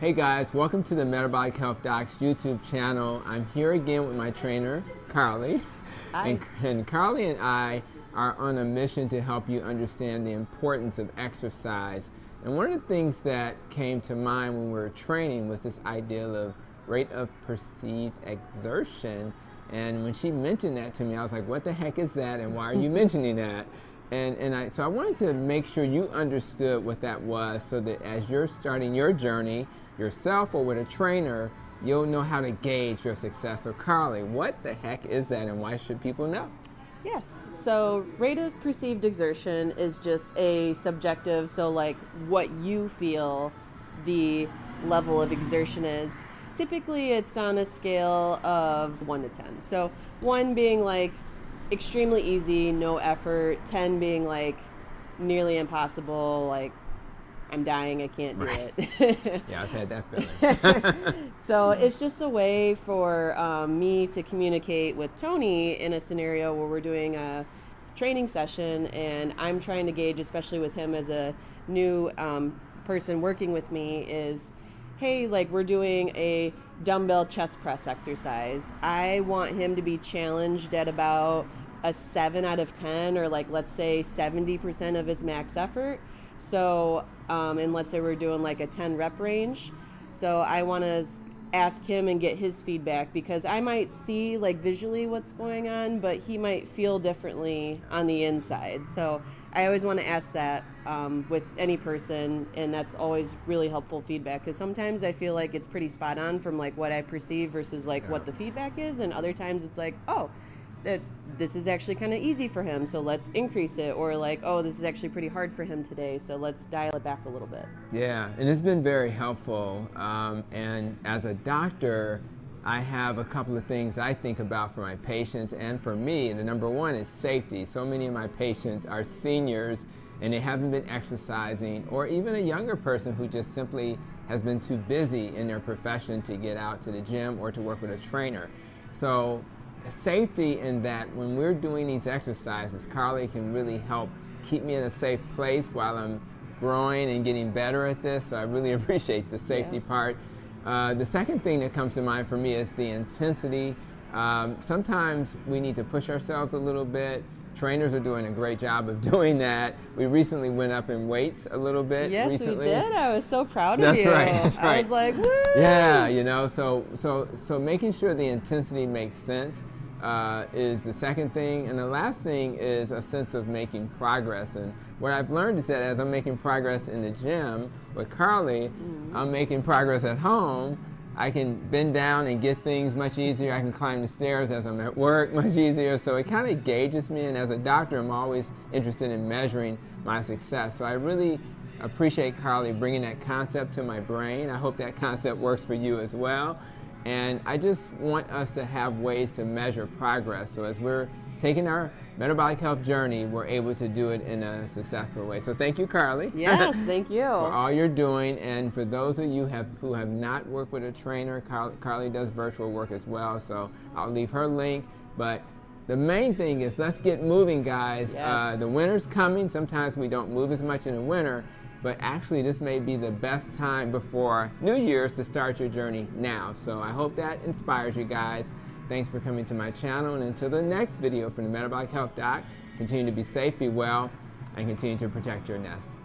Hey guys, welcome to the Metabolic Health Docs YouTube channel. I'm here again with my trainer, Carly. Hi. And Carly and I are on a mission to help you understand the importance of exercise. And one of the things that came to mind when we were training was this idea of rate of perceived exertion. And when she mentioned that to me, I was like, what the heck is that and why are you mentioning that? So I wanted to make sure you understood what that was so that as you're starting your journey yourself or with a trainer, you'll know how to gauge your success. So Carly, what the heck is that and why should people know? Yes, so rate of perceived exertion is just a subjective, so like what you feel the level of exertion is. Typically it's on a scale of 1 to 10. So 1 being like extremely easy, no effort, 10 being like nearly impossible, like I'm dying, I can't do it. Yeah, I've had that feeling. So it's just a way for me to communicate with Tony in a scenario where we're doing a training session and I'm trying to gauge, especially with him as a new person working with me, is, hey, like we're doing a dumbbell chest press exercise. I want him to be challenged at about a 7 out of 10, or like let's say 70% of his max effort. So, and let's say we're doing like a 10 rep range. So I want to ask him and get his feedback, because I might see like visually what's going on, but he might feel differently on the inside. So I always want to ask that with any person, and that's always really helpful feedback, because sometimes I feel like it's pretty spot on from like what I perceive versus like what the feedback is, and other times it's like, oh, that this is actually kind of easy for him, so let's increase it, or like, oh, this is actually pretty hard for him today, so let's dial it back a little bit. Yeah, and it's been very helpful. And as a doctor, I have a couple of things I think about for my patients and for me. And the number one is safety. So many of my patients are seniors and they haven't been exercising, or even a younger person who just simply has been too busy in their profession to get out to the gym or to work with a trainer. So safety in that when we're doing these exercises, Carly can really help keep me in a safe place while I'm growing and getting better at this. So I really appreciate the safety part. The second thing that comes to mind for me is the intensity. Sometimes we need to push ourselves a little bit. Trainers are doing a great job of doing that. We recently went up in weights a little bit. Yes, recently. we did. I was so proud of you. That's right. I was like, woo! Yeah, you know, so making sure the intensity makes sense is the second thing. And the last thing is a sense of making progress. And what I've learned is that as I'm making progress in the gym with Carly, I'm making progress at home. I can bend down and get things much easier. I can climb the stairs as I'm at work much easier. So it kind of gauges me. And as a doctor, I'm always interested in measuring my success. So I really appreciate Carly bringing that concept to my brain. I hope that concept works for you as well. And I just want us to have ways to measure progress. So as we're taking our metabolic health journey, we're able to do it in a successful way. So thank you, Carly. Yes, thank you. For all you're doing. And for those of you who have not worked with a trainer, Carly does virtual work as well. So I'll leave her link. But the main thing is, let's get moving, guys. Yes. The winter's coming. Sometimes we don't move as much in the winter. But actually, this may be the best time before New Year's to start your journey now. So I hope that inspires you guys. Thanks for coming to my channel. And until the next video from the Metabolic Health Doc, continue to be safe, be well, and continue to protect your nest.